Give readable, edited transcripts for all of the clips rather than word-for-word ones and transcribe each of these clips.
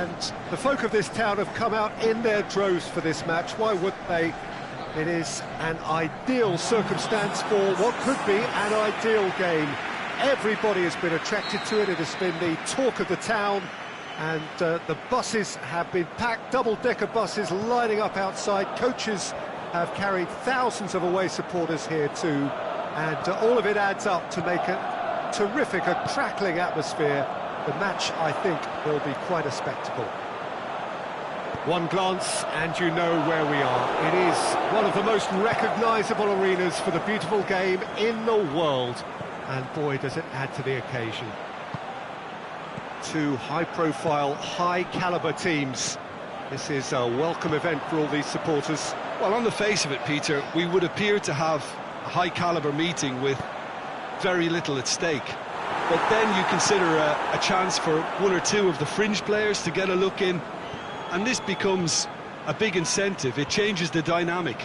and the folk of this town have come out in their droves for this match. Why wouldn't they? It is an ideal circumstance for what could be an ideal game. Everybody has been attracted to it. It has been the talk of the town, and the buses have been packed, double-decker buses lining up outside. Coaches have carried thousands of away supporters here too, and all of it adds up to make a terrific, a crackling atmosphere. The match, I think, will be quite a spectacle. One glance and you know where we are. It is one of the most recognisable arenas for the beautiful game in the world. And boy, does it add to the occasion. Two high-profile, high-caliber teams. This is a welcome event for all these supporters. Well, on the face of it, Peter, we would appear to have a high-caliber meeting with very little at stake. But then you consider a chance for one or two of the fringe players to get a look in, and this becomes a big incentive. It changes the dynamic.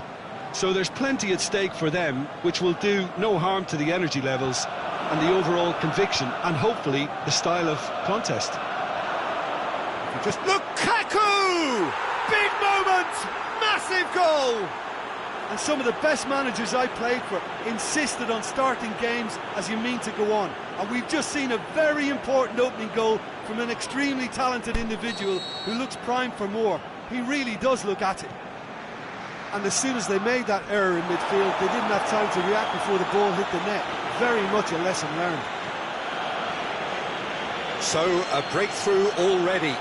So there's plenty at stake for them, which will do no harm to the energy levels and the overall conviction, and hopefully the style of contest. Just Lukaku! Big moment! Massive goal! And some of the best managers I played for insisted on starting games as you mean to go on. And we've just seen a very important opening goal from an extremely talented individual who looks primed for more. He really does look at it. And as soon as they made that error in midfield, they didn't have time to react before the ball hit the net. Very much a lesson learned. So, a breakthrough already.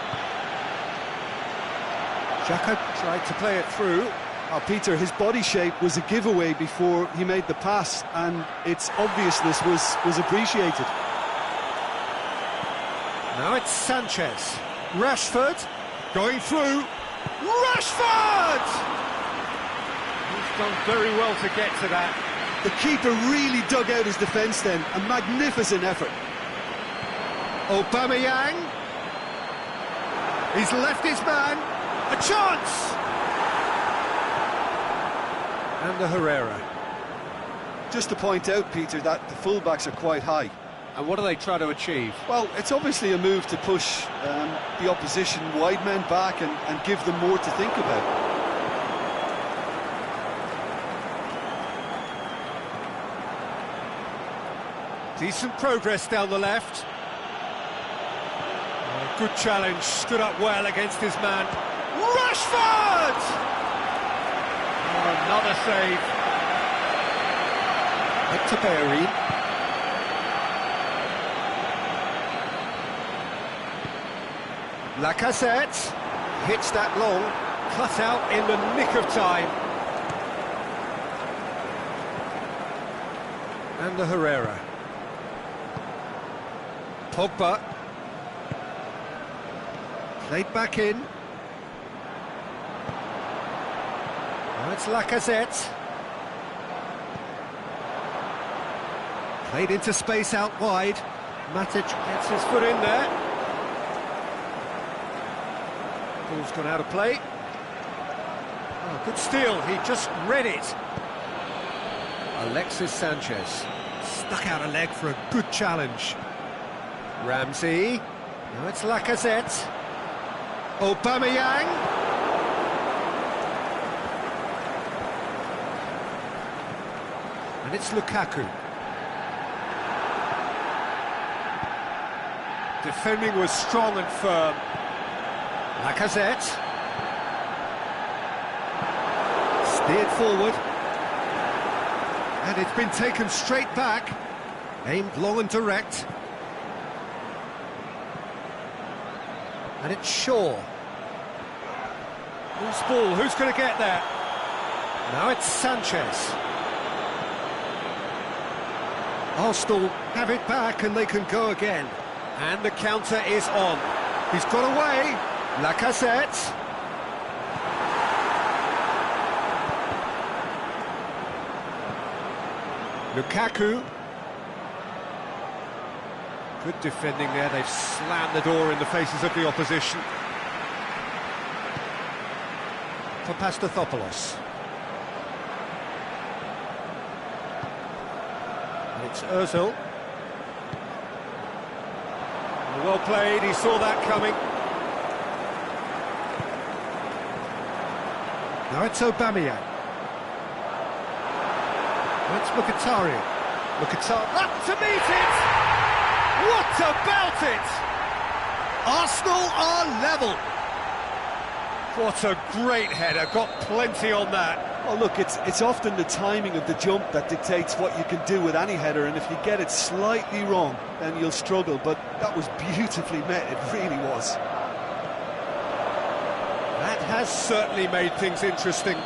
Xhaka tried to play it through. Oh, Peter, his body shape was a giveaway before he made the pass, and its obviousness was appreciated. Now it's Sanchez. Rashford going through. Rashford! He's done very well to get to that. The keeper really dug out his defence then. A magnificent effort. Aubameyang. He's left his man. A chance! And the Herrera. Just to point out, Peter, that the fullbacks are quite high. And what do they try to achieve? Well, it's obviously a move to push the opposition wide men back and give them more to think about. Decent progress down the left. Good challenge, stood up well against his man. Rashford! Another save. Hector Bellerin. Lacazette hits that long, cut out in the nick of time. And the Herrera. Pogba. Played back in. Now it's Lacazette. Played into space out wide. Matic gets his foot in there. Ball's gone out of play. Oh, good steal, he just read it. Alexis Sanchez stuck out a leg for a good challenge. Ramsey. Now it's Lacazette. Aubameyang. And it's Lukaku. Defending was strong and firm. Lacazette. Steered forward. And it's been taken straight back. Aimed long and direct. And it's Shaw. Who's ball? Who's going to get there? Now it's Sanchez. Arsenal have it back and they can go again. And the counter is on. He's got away. Lacazette. Lukaku. Good defending there. They've slammed the door in the faces of the opposition. For Pastathopoulos. And it's Ozil. Well played, he saw that coming. Now it's Aubameyang. Now it's Mkhitaryan. Up to meet it! What about it? Arsenal are level. What a great header, got plenty on that. Well, look, it's often the timing of the jump that dictates what you can do with any header, and if you get it slightly wrong, then you'll struggle, but that was beautifully met, it really was. That has certainly made things interesting.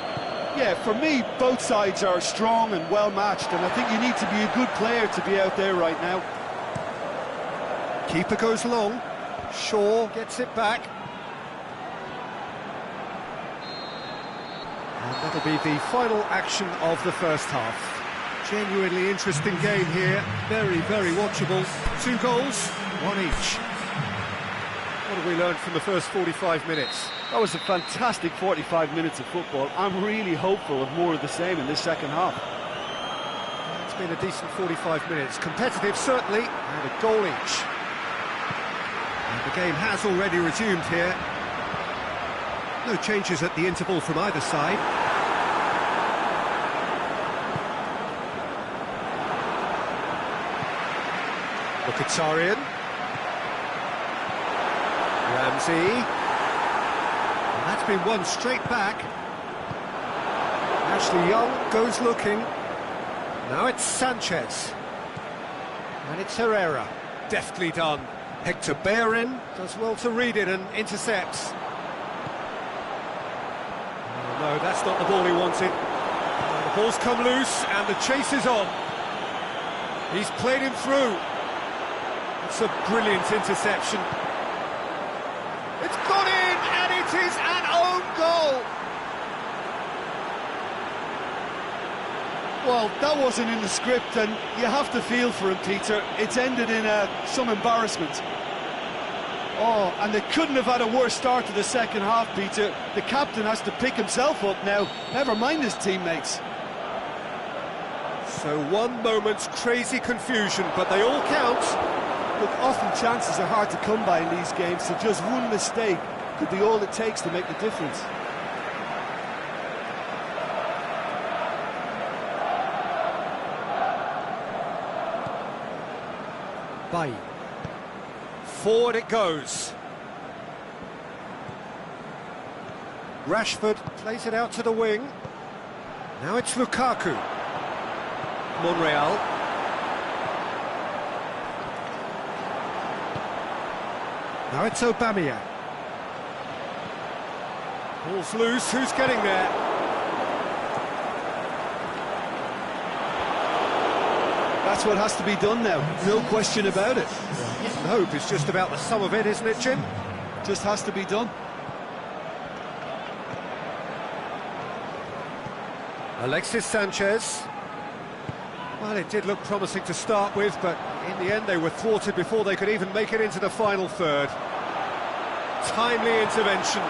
Yeah, for me, both sides are strong and well matched, and I think you need to be a good player to be out there right now. Keeper goes long, Shaw gets it back. And that'll be the final action of the first half. Genuinely interesting game here, very, very watchable. 2 goals, 1 each. What have we learned from the first 45 minutes? That was a fantastic 45 minutes of football. I'm really hopeful of more of the same in this second half. It's been a decent 45 minutes. Competitive, certainly, and a goal each. And the game has already resumed here. No changes at the interval from either side. Mkhitaryan. Ramsey. And that's been won straight back. Ashley Young goes looking. Now it's Sanchez. And it's Herrera. Deftly done. Hector Bellerin does well to read it and intercepts. No, that's not the ball he wanted. The ball's come loose and the chase is on. He's played him through. It's a brilliant interception. It's gone in and it is an own goal. Well, that wasn't in the script, and you have to feel for him, Peter. It's ended in some embarrassment. Oh, and they couldn't have had a worse start to the second half, Peter. The captain has to pick himself up now, never mind his teammates. So one moment's crazy confusion, but they all count. Look, often chances are hard to come by in these games, so just one mistake could be all it takes to make the difference. Bailly. Forward it goes. Rashford plays it out to the wing. Now it's Lukaku. Monreal. Now it's Aubameyang. Ball's loose, who's getting there? That's what has to be done now, no question about it. Hope is just about the sum of it, isn't it, Jim? Just has to be done. Alexis Sanchez. Well, it did look promising to start with, but in the end they were thwarted before they could even make it into the final third. Timely intervention.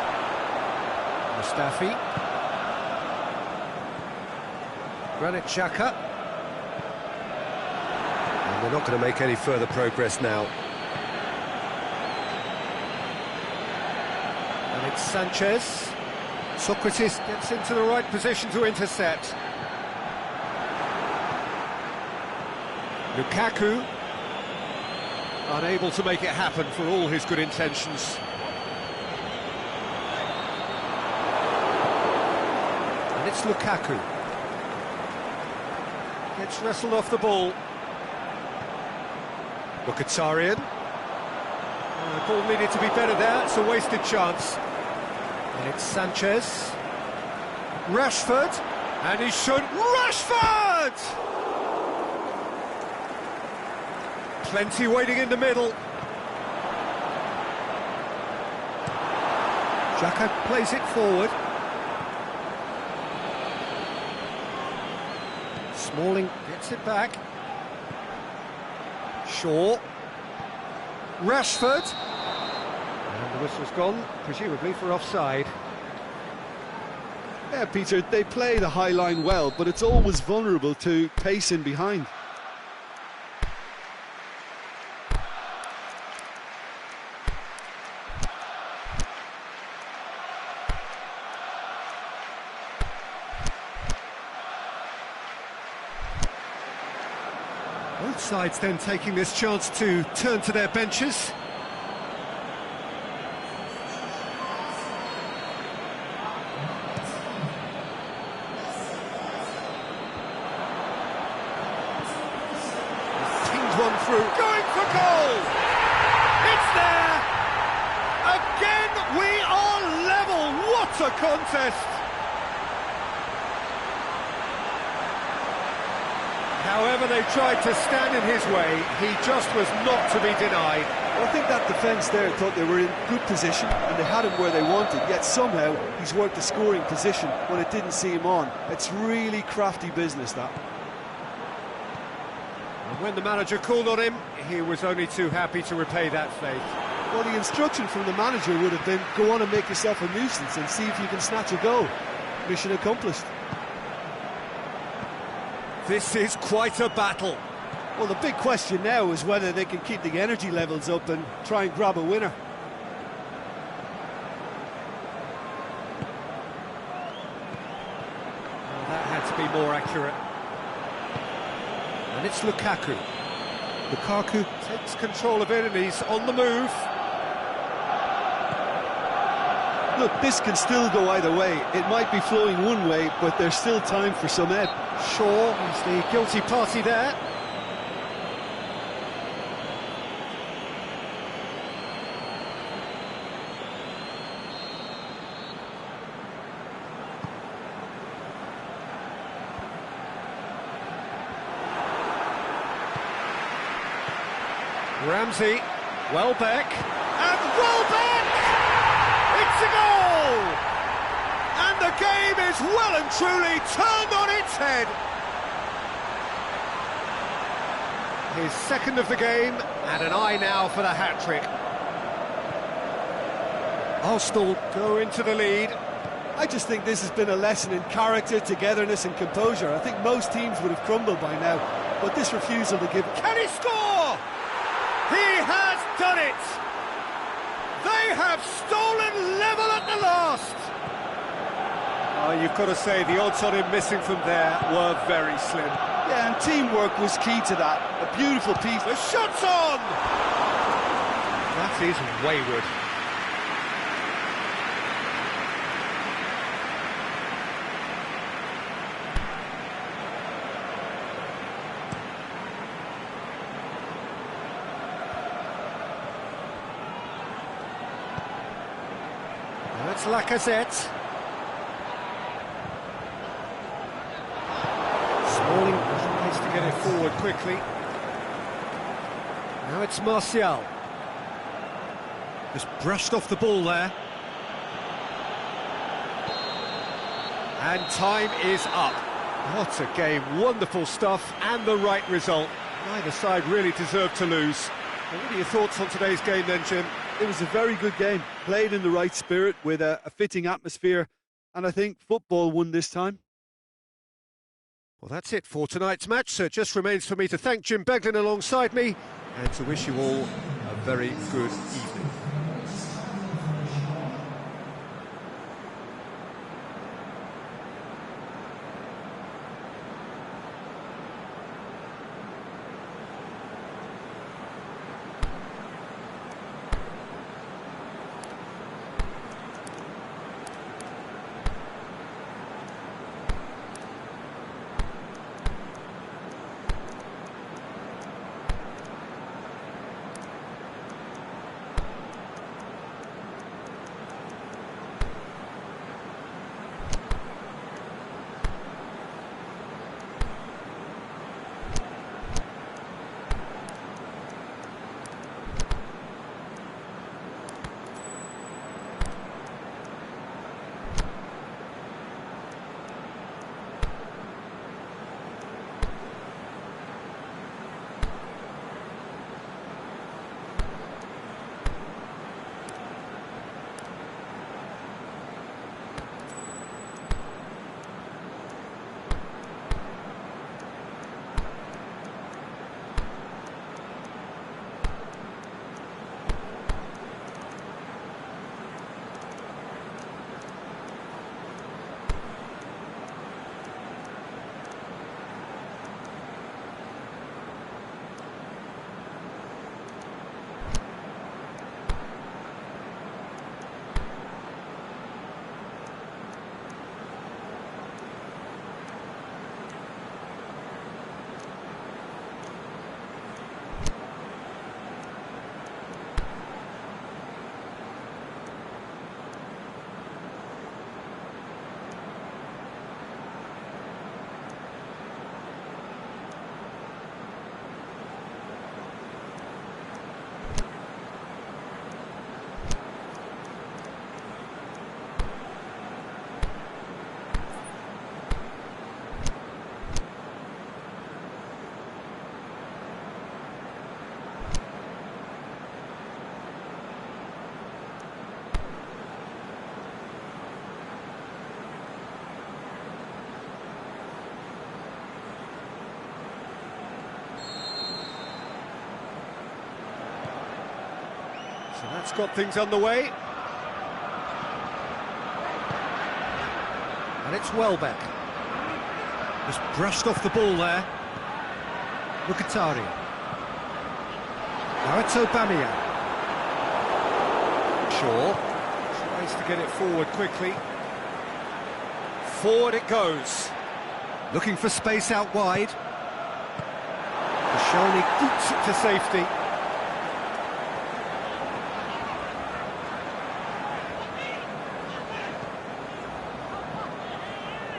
Mustafi. Granit Xhaka. And they're not going to make any further progress now. And it's Sanchez. Socrates gets into the right position to intercept. Lukaku, unable to make it happen for all his good intentions. And it's Lukaku. Gets wrestled off the ball. Mkhitaryan. The ball needed to be better there, it's a wasted chance. And it's Sanchez. Rashford. And he's shown... Rashford! Plenty waiting in the middle. Xhaka plays it forward. Smalling gets it back. Shaw. Rashford. And the whistle's gone, presumably for offside. Yeah, Peter, they play the high line well, but it's always vulnerable to pace in behind. sides then taking this chance to turn to their benches. One through, going for goal! It's there! Again, we are level! What a contest! However they tried to stand in his way, he just was not to be denied. Well, I think that defence there thought they were in good position and they had him where they wanted, yet somehow he's worked the scoring position when it didn't see him on. It's really crafty business, that. When the manager called on him, he was only too happy to repay that faith. Well, the instruction from the manager would have been, go on and make yourself a nuisance and see if you can snatch a goal. Mission accomplished. This is quite a battle. Well, the big question now is whether they can keep the energy levels up and try and grab a winner. Well, that had to be more accurate. And it's Lukaku. Lukaku takes control of it and he's on the move. Look, this can still go either way. It might be flowing one way, but there's still time for some ebb. Shaw is the guilty party there. Ramsey, Welbeck, and Welbeck! It's a goal! And the game is well and truly turned on its head. His second of the game, and an eye now for the hat-trick. Arsenal go into the lead. I just think this has been a lesson in character, togetherness and composure. I think most teams would have crumbled by now, but this refusal to give... Can he score? He has done it! They have stolen level at the last! Oh, you've got to say, the odds on him missing from there were very slim. Yeah, and teamwork was key to that. A beautiful piece. The shot's on! That is wayward. That's Lacazette. Smalling needs to get it forward quickly. Now it's Martial. Just brushed off the ball there. And time is up. What a game, wonderful stuff, and the right result. Neither side really deserved to lose. Well, what are your thoughts on today's game then, Jim? It was a very good game, played in the right spirit with a fitting atmosphere, and I think football won this time. Well, that's it for tonight's match, so it just remains for me to thank Jim Beglin alongside me and to wish you all a very good evening. That's got things underway. And it's Welbeck. Just brushed off the ball there. Mkhitaryan. Now it's Aubameyang. Shaw tries to get it forward quickly. Forward it goes. Looking for space out wide. Koscielny boots it to safety.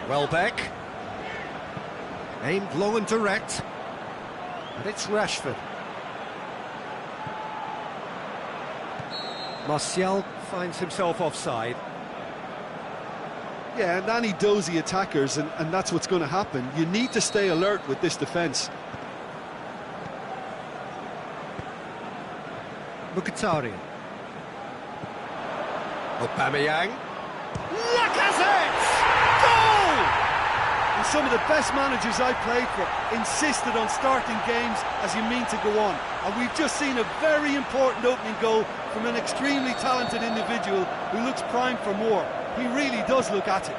Welbeck. Aimed long and direct. And it's Rashford. Martial finds himself offside. Yeah, and any dozy attackers, and that's what's going to happen. You need to stay alert with this defence. Mkhitaryan. Aubameyang. Lacazette! Goal! And some of the best managers I played for insisted on starting games as you mean to go on. And we've just seen a very important opening goal from an extremely talented individual who looks primed for more. He really does look at it.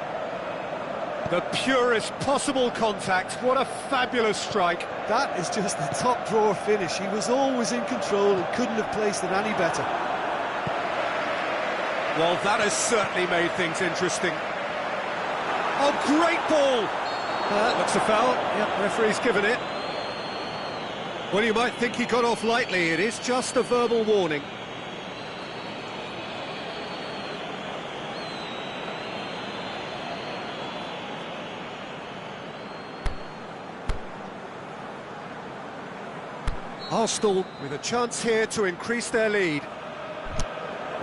The purest possible contact. What a fabulous strike. That is just the top drawer finish. He was always in control and couldn't have placed it any better. Well, that has certainly made things interesting. Oh, great ball! Looks a foul. Yep, referee's given it. Well, you might think he got off lightly. It is just a verbal warning. Arsenal with a chance here to increase their lead.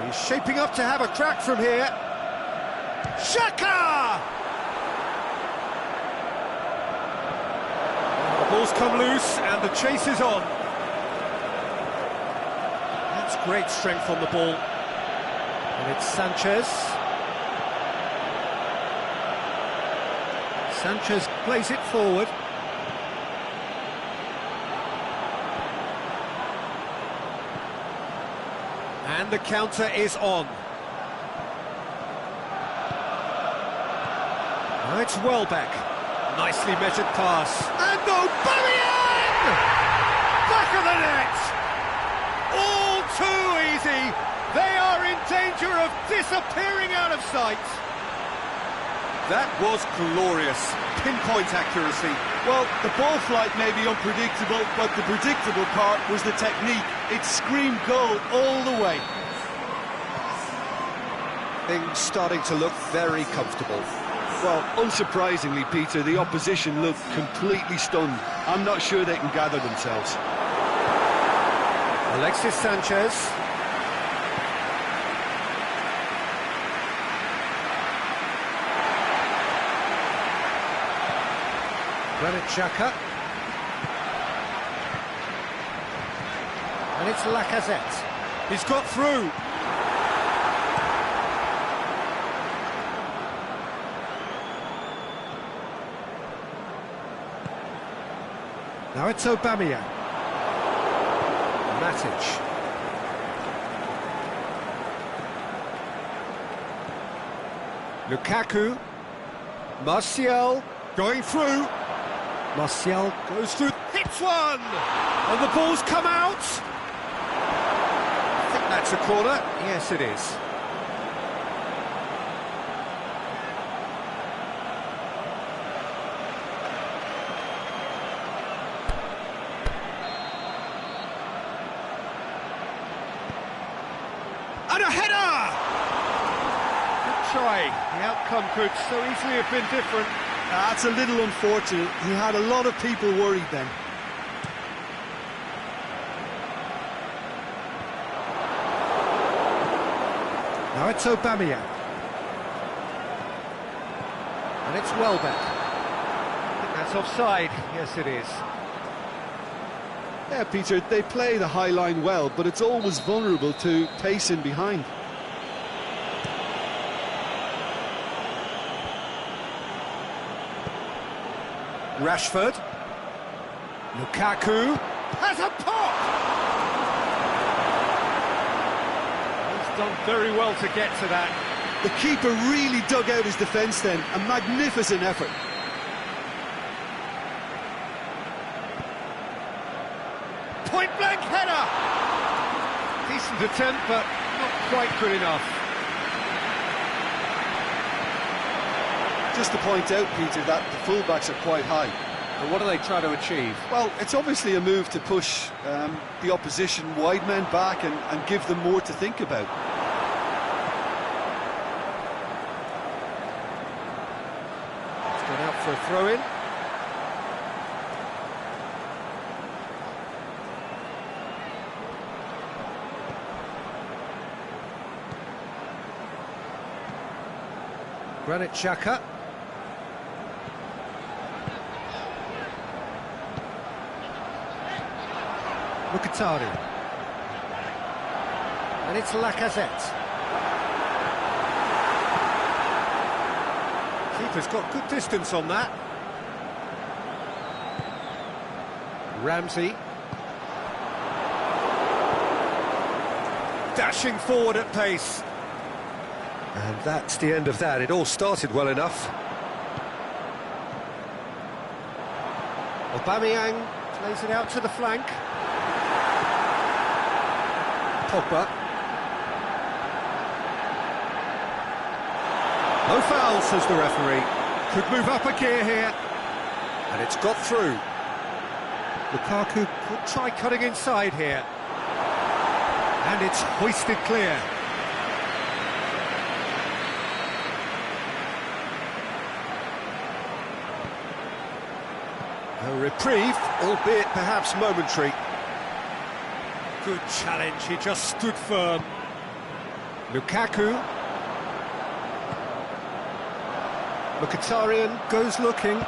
He's shaping up to have a crack from here. Xhaka! The ball's come loose and the chase is on. That's great strength on the ball. And it's Sanchez. Sanchez plays it forward. And the counter is on. Now it's Welbeck. Nicely measured pass. And Aubameyang! Back of the net! All too easy. They are in danger of disappearing out of sight. That was glorious. Pinpoint accuracy. Well, the ball flight may be unpredictable, but the predictable part was the technique. It screamed goal all the way. Things starting to look very comfortable. Well, unsurprisingly, Peter, the opposition looked completely stunned. I'm not sure they can gather themselves. Alexis Sanchez. Granit Xhaka. And it's Lacazette. He's got through. Now it's Aubameyang. Matic. Lukaku. Martial going through. Martial goes through, hits one! And the ball's come out! I think that's a corner. Yes, it is. And a header! Good try. The outcome could so easily have been different. That's a little unfortunate. He had a lot of people worried then. Now it's Aubameyang. And it's Welbeck. I think that's offside. Yes, it is. Yeah, Peter, they play the high line well, but it's always vulnerable to pace in behind. Rashford. Lukaku has a pop! done very well to get to that. The keeper really dug out his defence then. A magnificent effort. Point-blank header! Decent attempt, but not quite good enough. Just to point out, Peter, that the fullbacks are quite high. And what do they try to achieve? Well, it's obviously a move to push the opposition wide men back and give them more to think about. It's gone out for a throw-in. Granit Xhaka. Mkhitaryan. And it's Lacazette. Keeper's got good distance on that. Ramsey. Dashing forward at pace. And that's the end of that. It all started well enough. Aubameyang plays it out to the flank. Pogba. No foul, says the referee. Could move up a gear here. And it's got through. Lukaku could try cutting inside here. And it's hoisted clear. A reprieve, albeit perhaps momentary. Good challenge, he just stood firm. Lukaku. Mkhitaryan goes looking.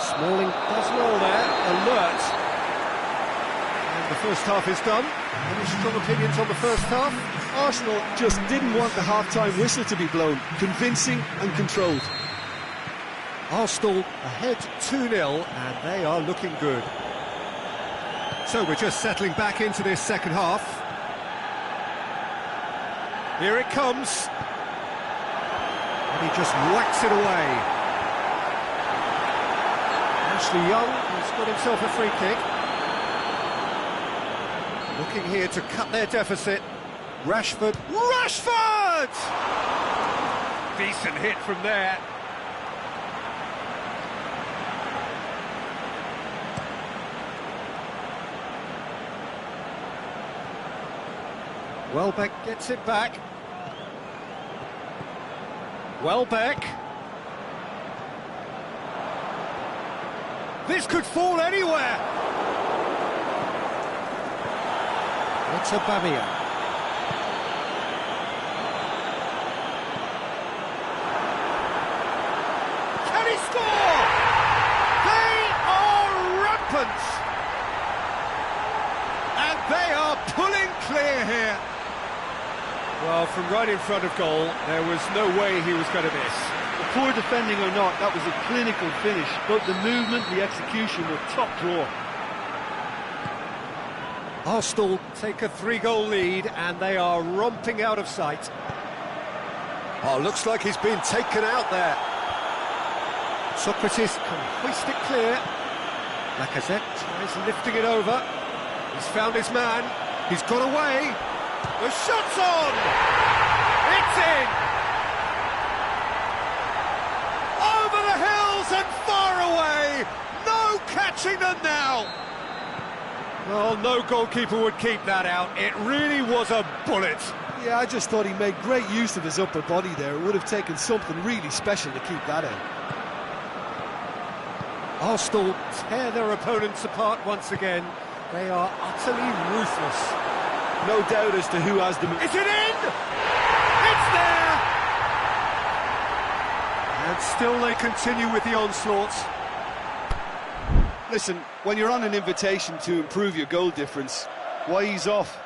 Smalling does well there, alert. And the first half is done. Any strong opinions on the first half? Arsenal just didn't want the half-time whistle to be blown. Convincing and controlled. Arsenal ahead 2-0, and they are looking good. So we're just settling back into this second half. Here it comes. And he just whacks it away. Ashley Young has got himself a free kick. Looking here to cut their deficit. Rashford. Rashford! Decent hit from there. Welbeck gets it back. Welbeck. This could fall anywhere. It's Aubameyang. Can he score? They are rampant. And they are pulling clear here. Well, from right in front of goal, there was no way he was going to miss. Poor defending or not, that was a clinical finish. Both the movement and the execution were top drawer. Arsenal take a 3-goal lead and they are romping out of sight. Oh, looks like he's been taken out there. Socrates can hoist it clear. Lacazette tries lifting it over. He's found his man. He's got away. The shot's on! It's in! Over the hills and far away! No catching them now! Well, no goalkeeper would keep that out. It really was a bullet. Yeah, I just thought he made great use of his upper body there. It would have taken something really special to keep that out. Arsenal tear their opponents apart once again. They are utterly ruthless. No doubt as to who has them. Is it in? It's there! And still they continue with the onslaughts. Listen, when you're on an invitation to improve your goal difference, why ease off?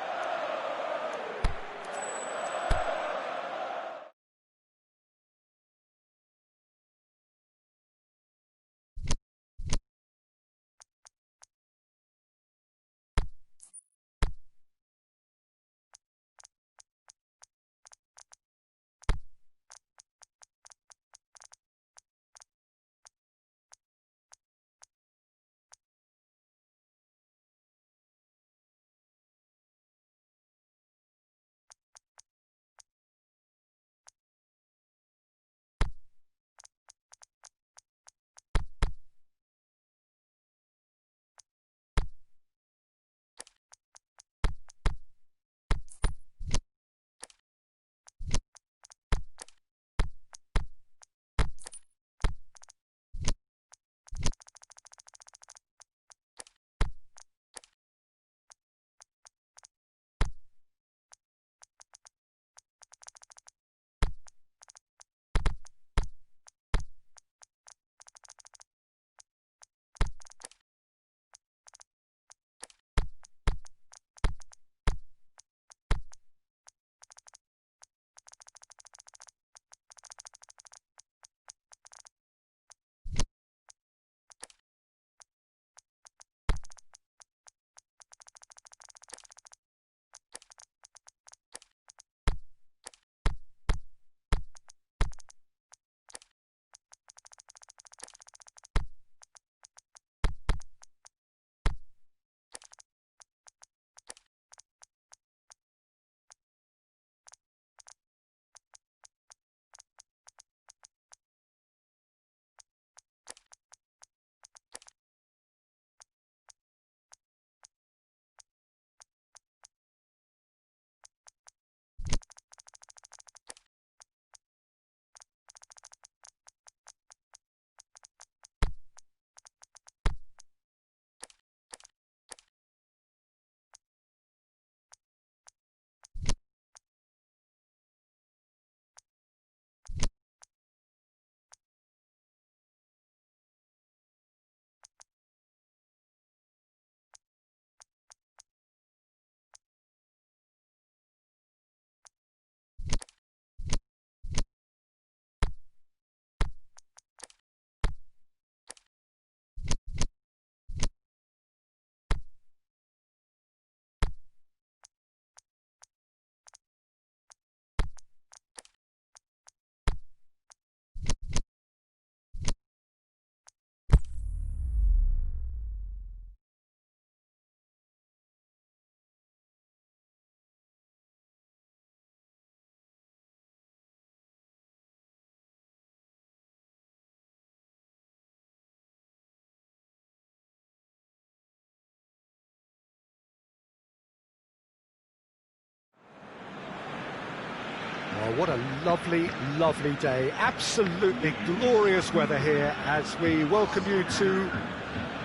Oh, what a lovely, lovely day. Absolutely glorious weather here as we welcome you to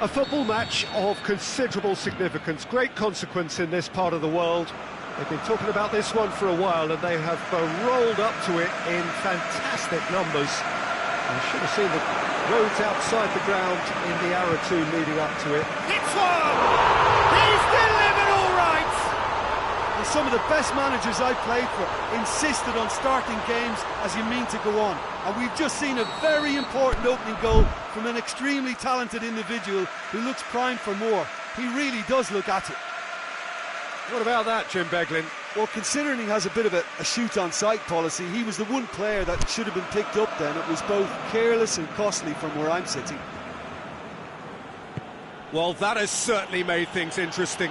a football match of considerable significance, great consequence in this part of the world. They've been talking about this one for a while and they have rolled up to it in fantastic numbers. You should have seen the roads outside the ground in the hour or two leading up to it. Hits one! He's delivered all right! And some of the best managers I played for insisted on starting games as you mean to go on. And we've just seen a very important opening goal from an extremely talented individual who looks primed for more. He really does look at it. What about that, Jim Beglin? Well, considering he has a bit of a shoot-on-sight policy, he was the one player that should have been picked up then. It was both careless and costly from where I'm sitting. Well, that has certainly made things interesting.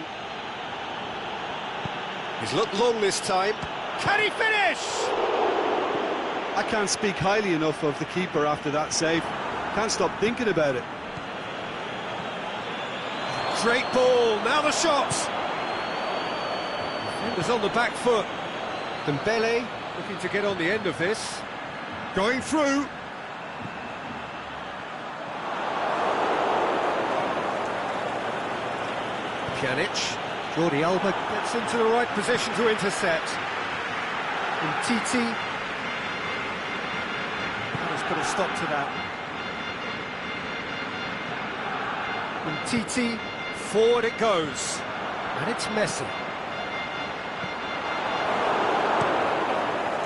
He's looked long this time. Can he finish? I can't speak highly enough of the keeper after that save. Can't stop thinking about it. Straight ball, now the shot. Defenders on the back foot. Dembele looking to get on the end of this. Going through. Pjanic. Jordi Alba gets into the right position to intercept. And Titi has put a stop to that. And Titi, forward it goes. And it's Messi.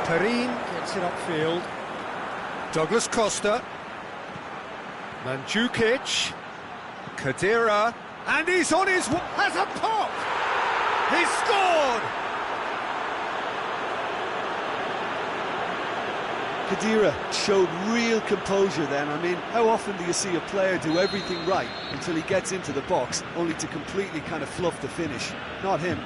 Perin gets it upfield. Douglas Costa. Mandzukic. Khedira. And he's on his... has a pop! He's scored! Khedira showed real composure then. I mean, how often do you see a player do everything right until he gets into the box, only to completely kind of fluff the finish? Not him.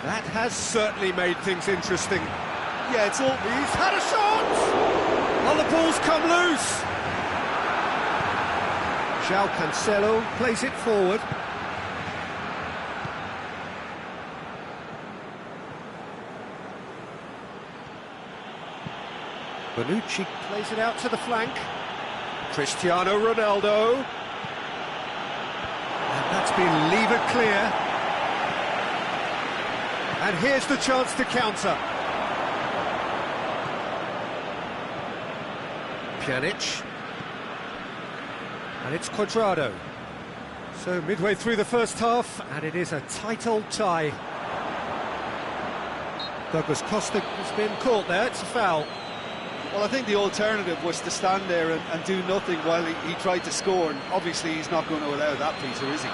That has certainly made things interesting. Yeah, it's all... He's had a shot! Oh, the ball's come loose! João Cancelo plays it forward. Bonucci plays it out to the flank. Cristiano Ronaldo. And that's been levered clear. And here's the chance to counter. Pjanic. And it's Cuadrado. So midway through the first half, and it is a tight old tie. Douglas Costa has been caught there, it's a foul. Well, I think the alternative was to stand there and do nothing while he tried to score, and obviously he's not going to allow that, Peter, is he?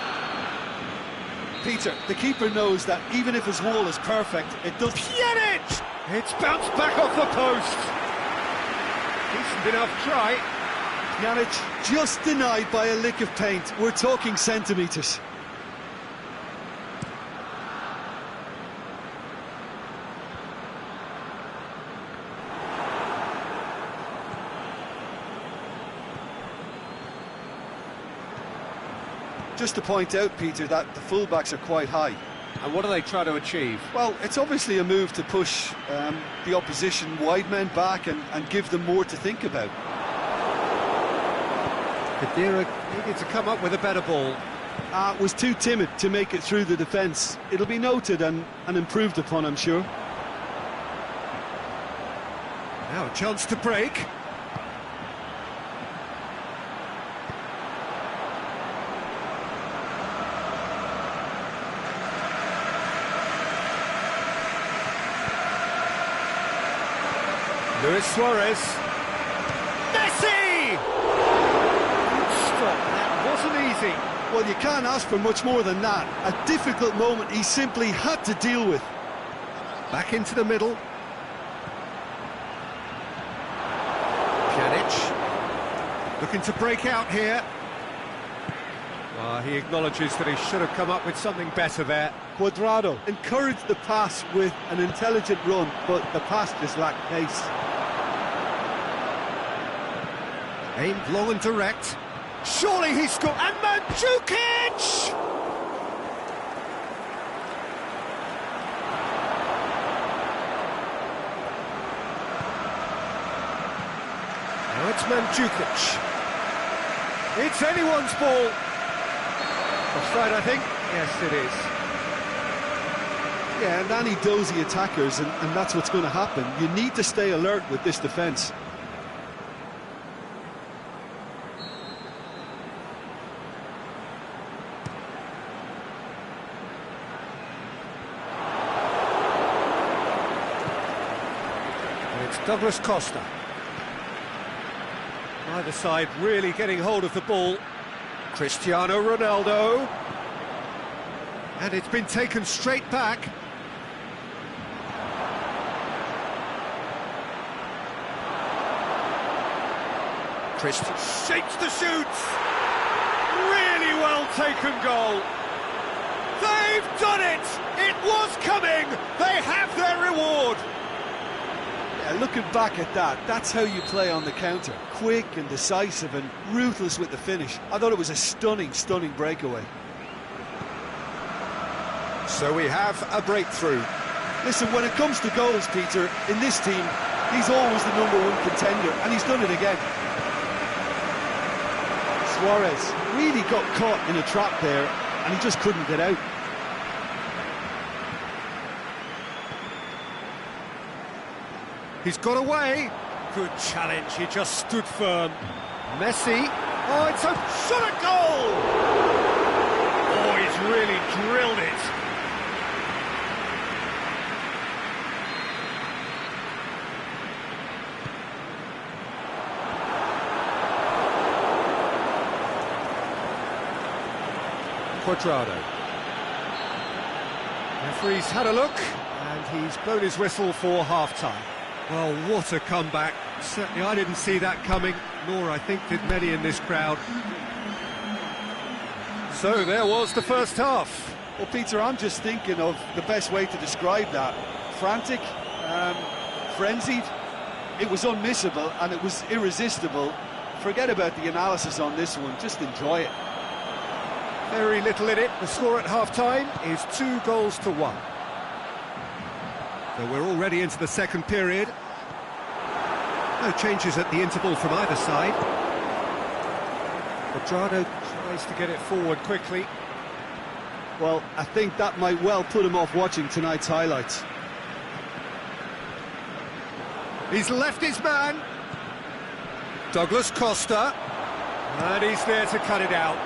Peter, the keeper knows that even if his wall is perfect, it does... Pjanic! It's bounced back off the post. Decent enough try. Pjanic just denied by a lick of paint. We're talking centimetres. Just to point out, Peter, that the fullbacks are quite high. And what are they trying to achieve? Well, it's obviously a move to push the opposition wide men back and give them more to think about. Khedira needed to come up with a better ball. Was too timid to make it through the defence. It'll be noted and improved upon, I'm sure. Now a chance to break. Luis Suarez. Messi! Good stop, that wasn't easy. Well, you can't ask for much more than that. A difficult moment he simply had to deal with. Back into the middle. Pjanic. Looking to break out here. Well, he acknowledges that he should have come up with something better there. Cuadrado encouraged the pass with an intelligent run, but the pass just lacked pace. Aimed long and direct. Surely he scored. And Mandzukic! Now it's Mandzukic. It's anyone's ball. Offside, I think. Yes, it is. Yeah, and any dozy attackers, and that's what's going to happen. You need to stay alert with this defence. It's Douglas Costa. Either side really getting hold of the ball. Cristiano Ronaldo. And it's been taken straight back. Christian shapes the shoots. Really well taken goal. They've done it! It was coming! They have their reward! Yeah, looking back at that, that's how you play on the counter. Quick and decisive and ruthless with the finish. I thought it was a stunning, stunning breakaway. So we have a breakthrough. Listen, when it comes to goals, Peter, in this team, he's always the #1 contender, and he's done it again. Suarez really got caught in a trap there, and he just couldn't get out. He's got away. Good challenge, he just stood firm. Messi. Oh, it's a shot at goal! Oh, he's really drilled it. Quadrado. Referee's had a look, and he's blown his whistle for half-time. Well, what a comeback. Certainly I didn't see that coming, nor I think did many in this crowd. So there was the first half. Well, Peter, I'm just thinking of the best way to describe that. Frantic, frenzied. It was unmissable and it was irresistible. Forget about the analysis on this one, just enjoy it. Very little in it. The score at half-time is 2-1. So we're already into the second period. No changes at the interval from either side. Quadrado tries to get it forward quickly. Well, I think that might well put him off watching tonight's highlights. He's left his man. Douglas Costa. And he's there to cut it out.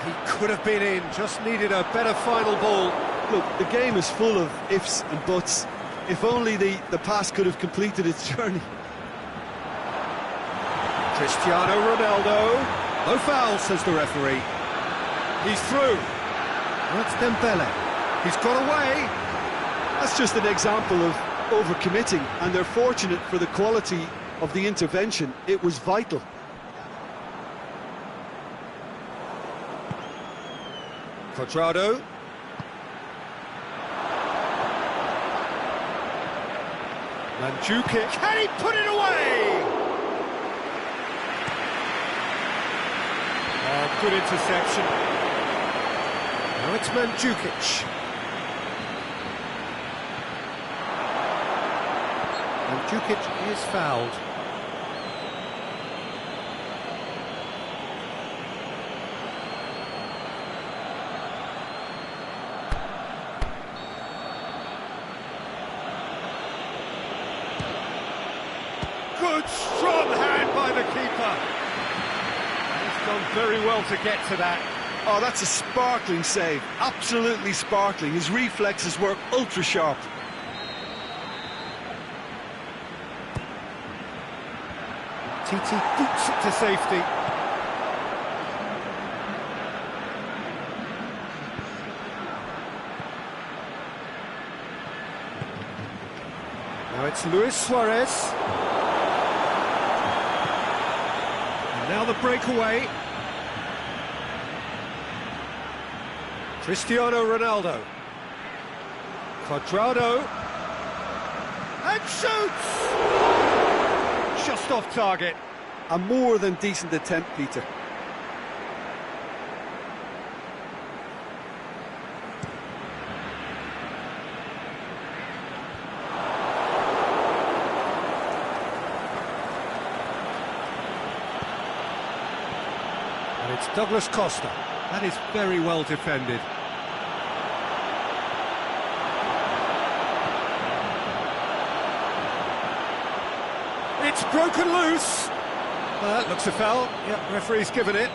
He could have been in, just needed a better final ball. Look, the game is full of ifs and buts. If only the pass could have completed its journey. Cristiano Ronaldo. No foul, says the referee. He's through. That's Dembele. He's got away. That's just an example of overcommitting, and they're fortunate for the quality of the intervention. It was vital. Quadrado. Mandzukic. Can he put it away? Oh, good interception. Now it's Mandzukic. Mandzukic is fouled. Good, strong hand by the keeper. He's done very well to get to that. Oh, that's a sparkling save. Absolutely sparkling. His reflexes were ultra sharp. TT boots it to safety. Now it's Luis Suarez. And now the breakaway. Cristiano Ronaldo. Quadrado. And shoots! Just off target. A more than decent attempt, Peter. Douglas Costa. That is very well defended. It's broken loose. That looks a foul. Yep, referee's given it.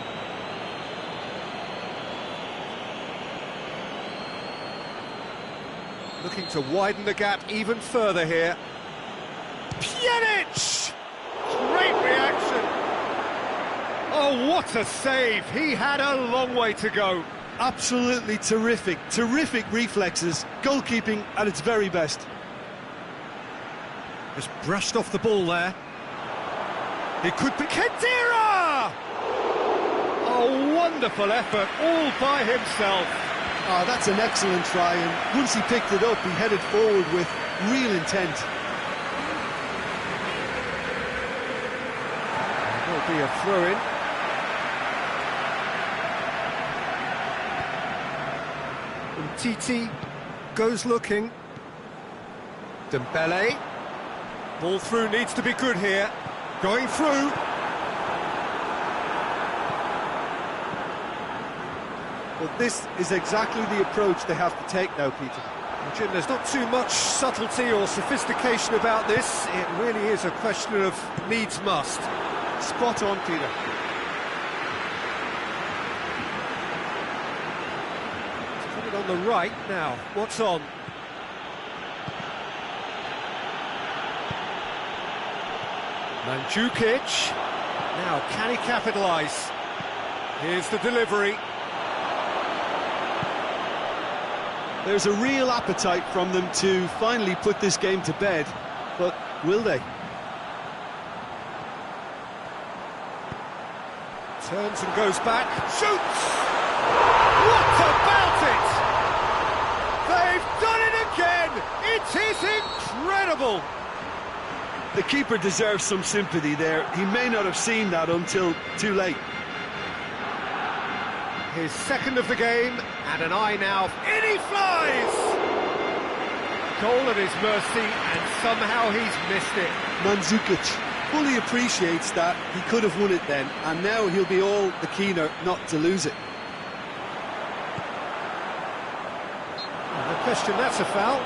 Looking to widen the gap even further here. Pjanic! Great reaction. Oh, what a save. He had a long way to go. Absolutely terrific. Terrific reflexes. Goalkeeping at its very best. Just brushed off the ball there. It could be Khedira! A wonderful effort all by himself. Oh, that's an excellent try, and once he picked it up, he headed forward with real intent. There'll be a throw-in. And Titi goes looking. Dembele. Ball through needs to be good here. Going through. Well, this is exactly the approach they have to take now, Peter. Well, Jim, there's not too much subtlety or sophistication about this. It really is a question of needs must. Spot on, Peter. It's coming on the right now. What's on? Mandzukic. Now, can he capitalise? Here's the delivery. There's a real appetite from them to finally put this game to bed, but will they? Turns and goes back, shoots! What about it? They've done it again! It is incredible! The keeper deserves some sympathy there. He may not have seen that until too late. His second of the game, and an eye now. In he flies! Goal at his mercy, and somehow he's missed it. Mandzukic fully appreciates that he could have won it then, and now he'll be all the keener not to lose it. No question, that's a foul.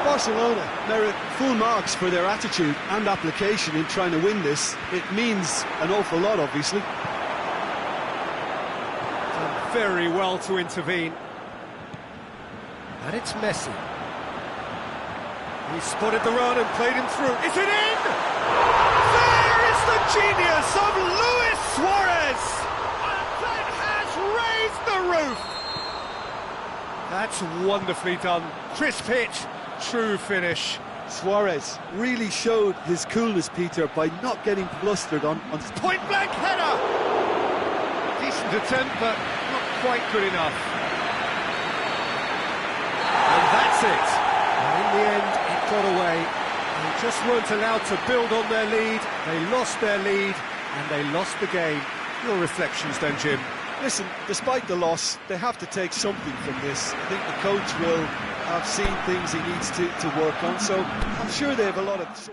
Barcelona merit full marks for their attitude and application in trying to win this. It means an awful lot, obviously. Done very well to intervene. And it's Messi. He spotted the run and played him through. Is it in? There is the genius of Luis Suarez! And that has raised the roof! That's wonderfully done. Crisp hit. True finish. Suarez really showed his coolness, Peter, by not getting flustered on point-blank header! Decent attempt, but not quite good enough. And that's it. And in the end, it got away. They just weren't allowed to build on their lead. They lost their lead, and they lost the game. Your reflections then, Jim? Listen, despite the loss, they have to take something from this. I think the coach will have seen things he needs to work on, so I'm sure they have a lot of...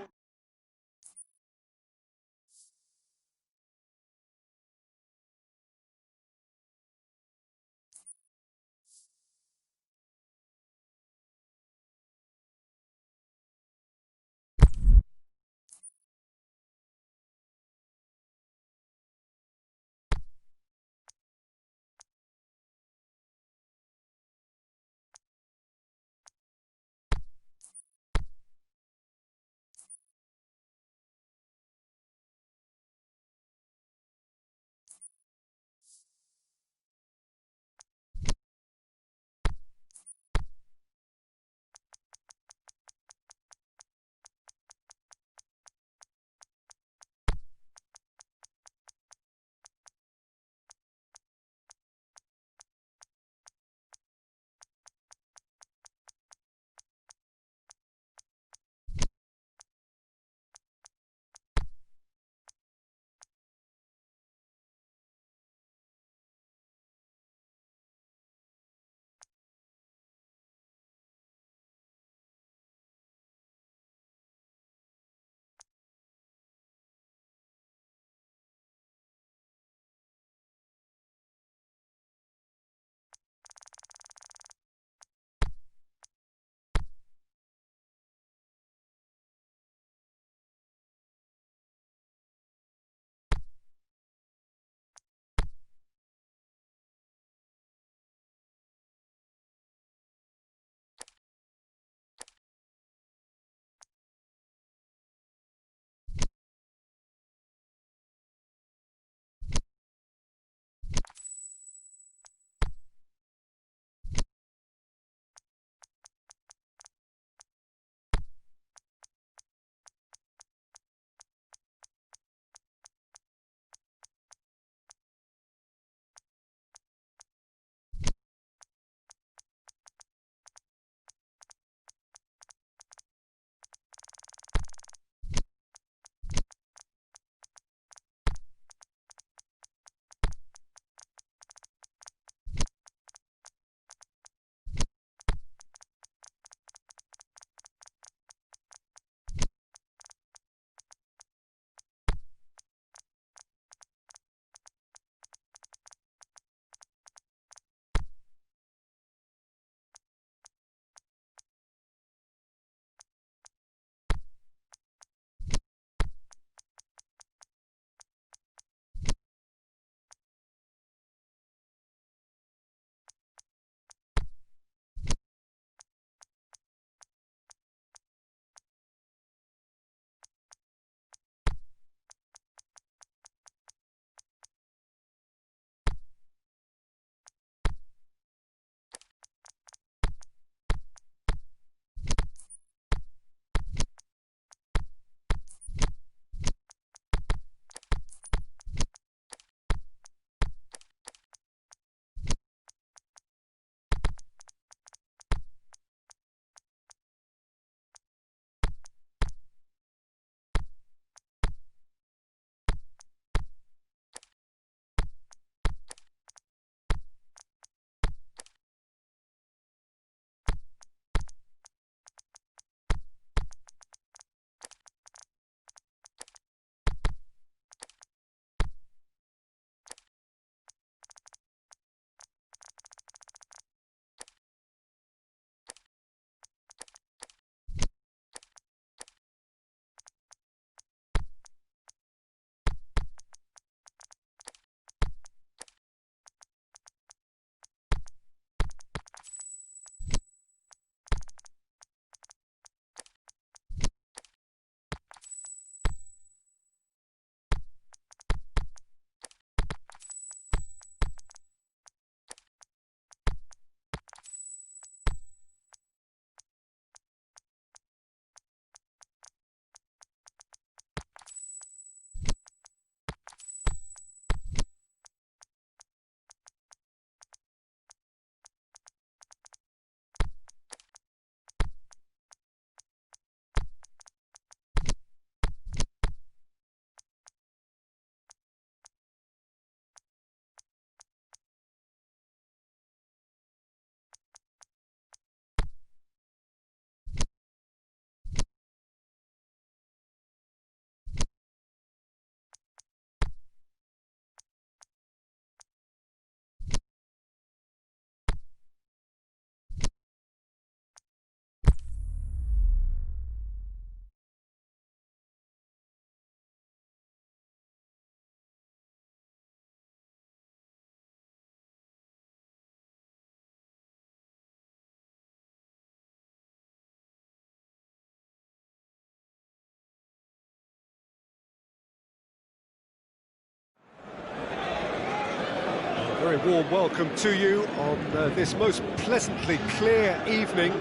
Very warm welcome to you on this most pleasantly clear evening.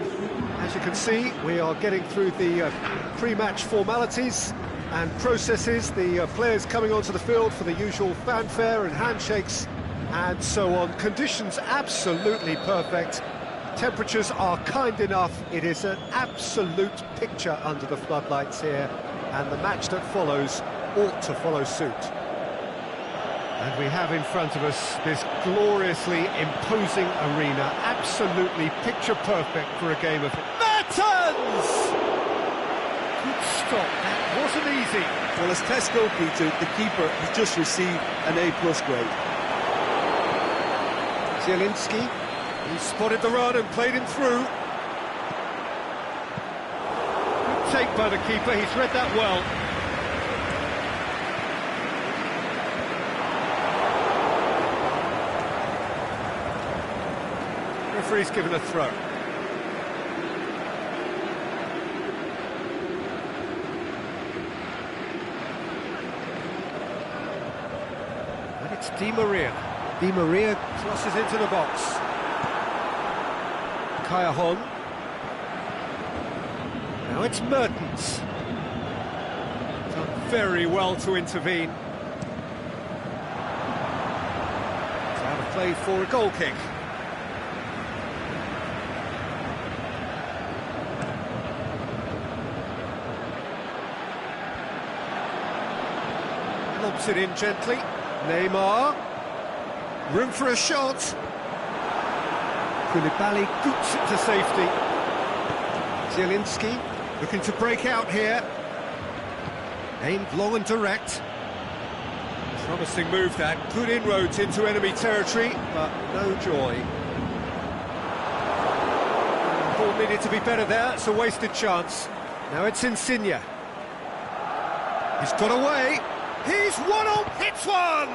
As you can see, we are getting through the pre-match formalities and processes, the players coming onto the field for the usual fanfare and handshakes and so on. Conditions absolutely perfect. Temperatures are kind enough. It is an absolute picture under the floodlights here, and the match that follows ought to follow suit. And we have in front of us this gloriously imposing arena, absolutely picture perfect for a game of Mertens! Good stop, that wasn't easy. Well, as Tesco, Peter, the keeper has just received an A+ grade. Zielinski, he spotted the run and played him through. Good take by the keeper, he's read that well. Referee's given a throw. And it's Di Maria. Di Maria crosses into the box. Kaya. Now it's Mertens. Done very well to intervene. It's out of play for a goal kick. Lobs it in gently. Neymar. Room for a shot. Koulibaly goots it to safety. Zielinski looking to break out here. Aimed long and direct. Promising move that. Good inroads into enemy territory, but no joy. Ball needed to be better there. It's a wasted chance. Now it's Insigne. He's got away. He's one on, hits one!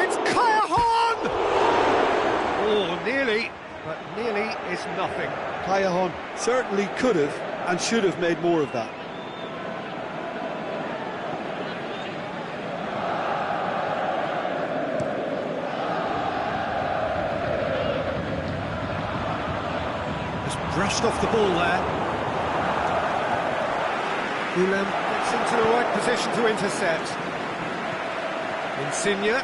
It's Kaya. Oh, nearly, but nearly is nothing. Kaya certainly could have and should have made more of that. Just brushed off the ball there. Ulam gets into the right position to intercept. Insigne,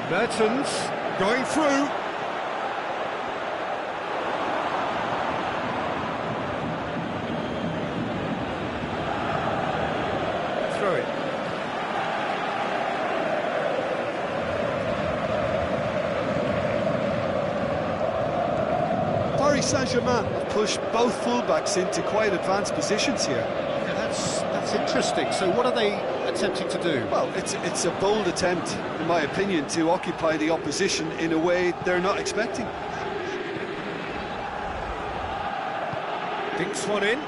Mertens, going through. Throw it. Paris Saint-Germain have pushed both fullbacks into quite advanced positions here. Yeah, that's interesting. So what are they attempting to do? Well, it's a bold attempt, in my opinion, to occupy the opposition in a way they're not expecting. Dinks one in.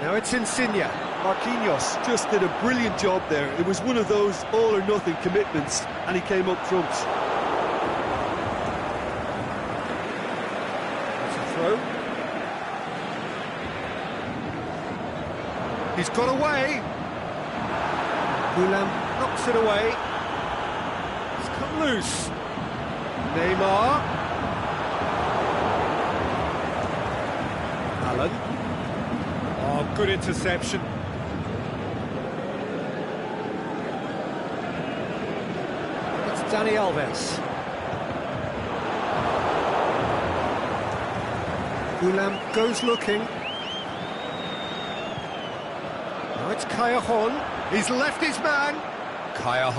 Now it's Insigne. Marquinhos just did a brilliant job there. It was one of those all-or-nothing commitments, and he came up trumps. That's a throw. He's got away. Ulam knocks it away. It's come loose. Neymar. Allen. Oh, good interception. It's Dani Alves. Ulam goes looking. Now it's Kaya. He's left his man. Kaya.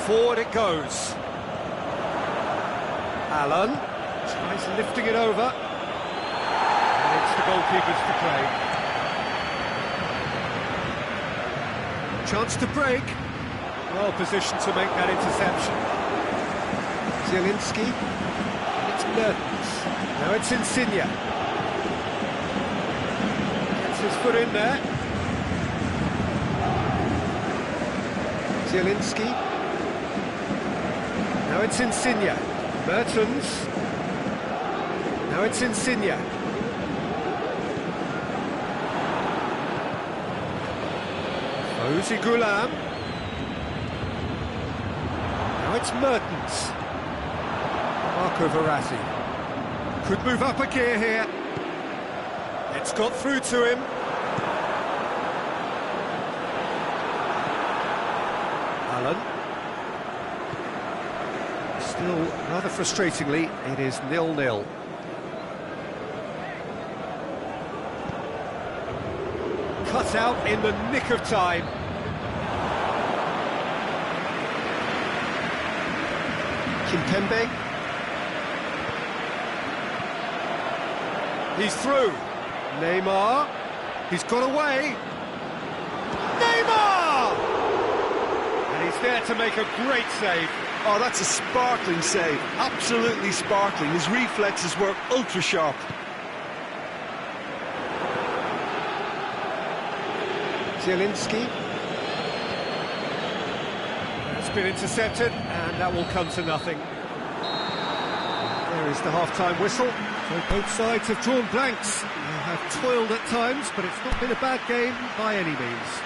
Forward it goes. Allen tries lifting it over. And it's the goalkeepers to play. Chance to break. Well positioned to make that interception. Zielinski. It's Mertens. Now it's Insigne. Gets his foot in there. Zielinski. Now it's Insigne. Mertens. Now it's Insigne. Ozi Goulam. it's Mertens. Marco Verratti. Could move up a gear here. It's got through to him. Allen. Still, rather frustratingly, it is 0-0. Cut out in the nick of time. Kimpembe. He's through. Neymar. He's got away. Neymar! And he's there to make a great save. Oh, that's a sparkling save. Absolutely sparkling. His reflexes were ultra sharp. Zielinski. It's been intercepted, and that will come to nothing. There is the half-time whistle. So both sides have drawn blanks. They have toiled at times, but it's not been a bad game by any means.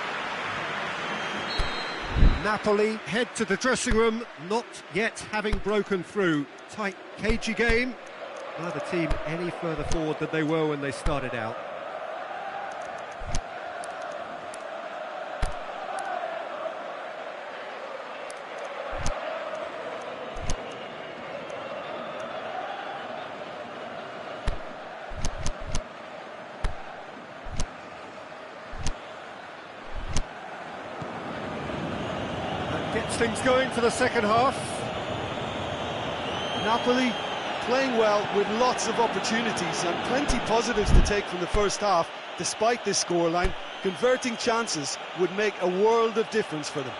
Napoli head to the dressing room, not yet having broken through. Tight, cagey game. Neither team any further forward than they were when they started out. Gets things going for the second half. Napoli playing well with lots of opportunities and plenty positives to take from the first half. Despite this scoreline, converting chances would make a world of difference for them.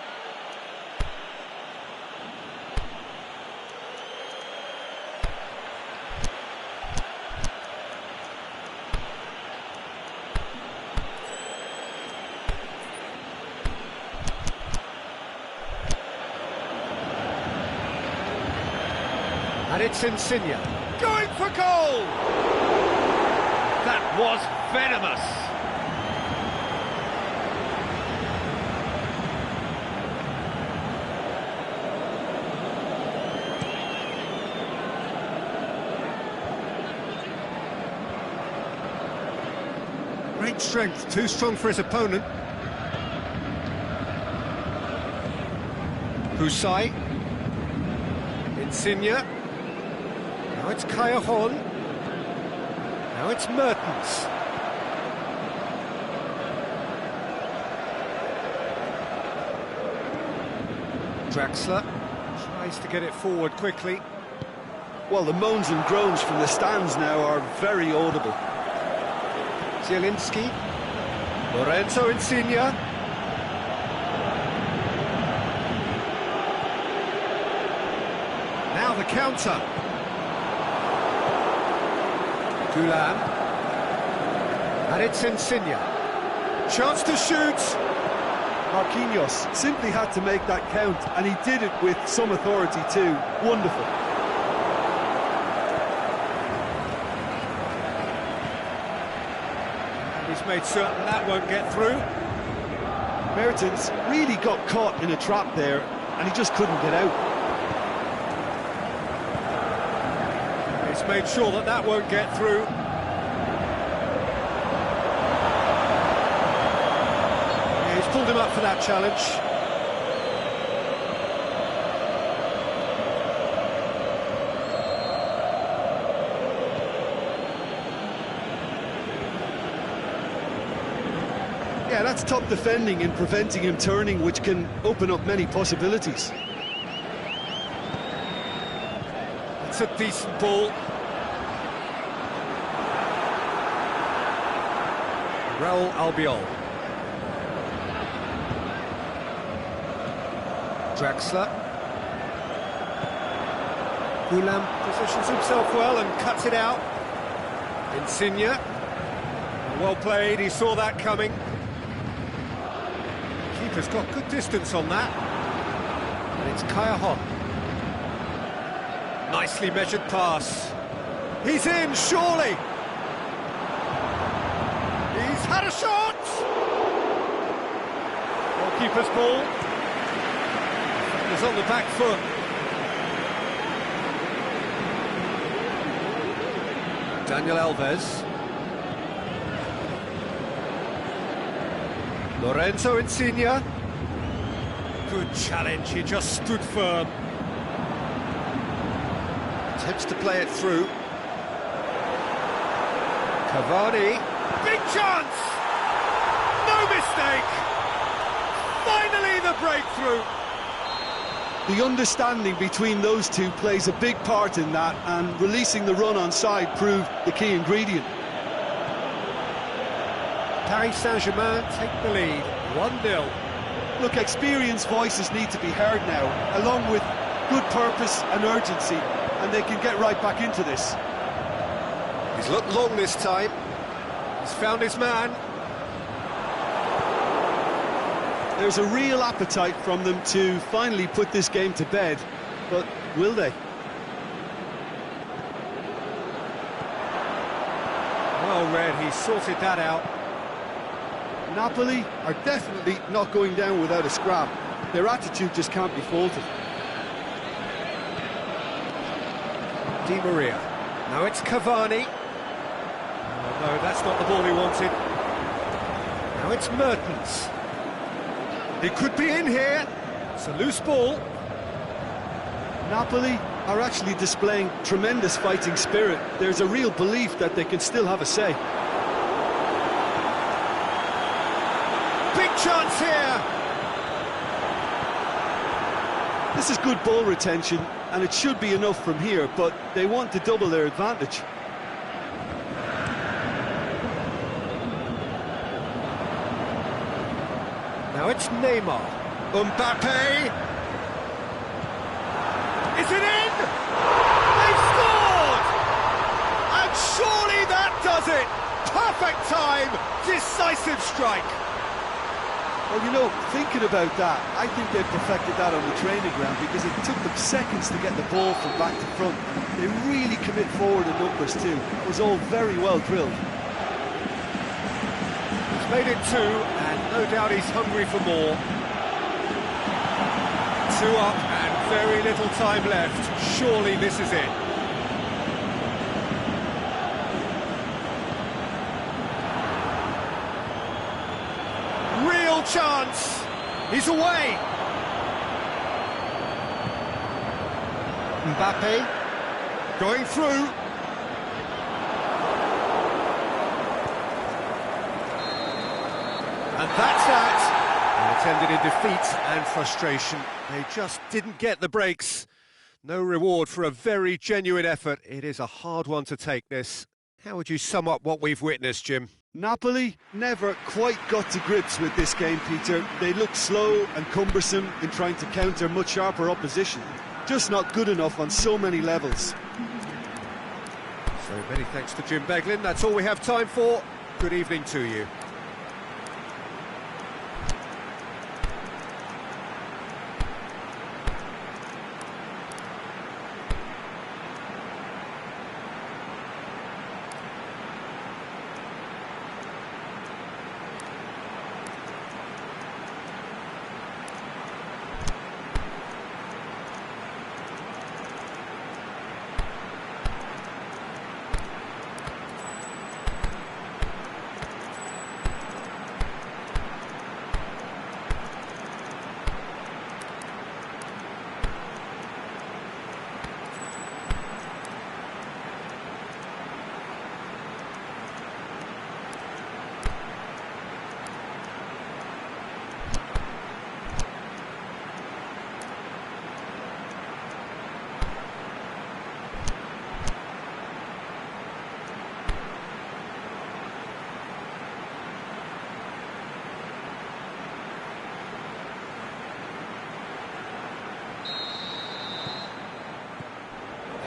And it's Insigne. Going for goal! That was venomous. Great strength, too strong for his opponent. Husai. Insigne. Now it's Callejon. Now it's Mertens. Draxler tries to get it forward quickly. Well, the moans and groans from the stands now are very audible. Zielinski. Lorenzo Insigne. Now the counter. Gulam. And it's Insigne. Chance to shoot. Marquinhos simply had to make that count, and he did it with some authority too. Wonderful. And he's made certain that won't get through. Mertens really got caught in a trap there, and he just couldn't get out. He's made sure that that won't get through. Yeah, he's pulled him up for that challenge. Yeah, that's top defending and preventing him turning, which can open up many possibilities. It's a decent ball. Raul Albiol. Draxler. Gulam positions himself well and cuts it out. Insigne. Well played, he saw that coming. Keeper's got good distance on that. And it's Callejon. Nicely measured pass. He's in, surely! He's had a shot! Goalkeeper's ball. He's on the back foot. Daniel Alves. Lorenzo Insigne. Good challenge, he just stood firm. Attempts to play it through. Cavani. Big chance! No mistake! Finally the breakthrough! The understanding between those two plays a big part in that, and releasing the run on side proved the key ingredient. Paris Saint-Germain take the lead, 1-0. Look, experienced voices need to be heard now, along with good purpose and urgency, and they can get right back into this. He's looked long this time. He's found his man. There's a real appetite from them to finally put this game to bed, but will they? Well read, he sorted that out. Napoli are definitely not going down without a scrap. Their attitude just can't be faulted. Di Maria. Now it's Cavani. Oh, no, that's not the ball he wanted. Now it's Mertens. It could be in here. It's a loose ball. Napoli are actually displaying tremendous fighting spirit. There's a real belief that they can still have a say. Big chance here. This is good ball retention, and it should be enough from here, but they want to double their advantage. Now it's Neymar. Mbappe. Is it in? They've scored! And surely that does it! Perfect time, decisive strike. Well, you know, thinking about that, I think they've perfected that on the training ground, because it took them seconds to get the ball from back to front. They really commit forward in numbers too. It was all very well drilled. He's made it 2, and no doubt he's hungry for more. 2 up and very little time left. Surely this is it. Real chance. He's away. Mbappe going through. And that's that. It ended in defeat and frustration. They just didn't get the breaks. No reward for a very genuine effort. It is a hard one to take, this. How would you sum up what we've witnessed, Jim? Napoli never quite got to grips with this game, Peter. They looked slow and cumbersome in trying to counter much sharper opposition. Just not good enough on so many levels. So many thanks to Jim Beglin. That's all we have time for. Good evening to you.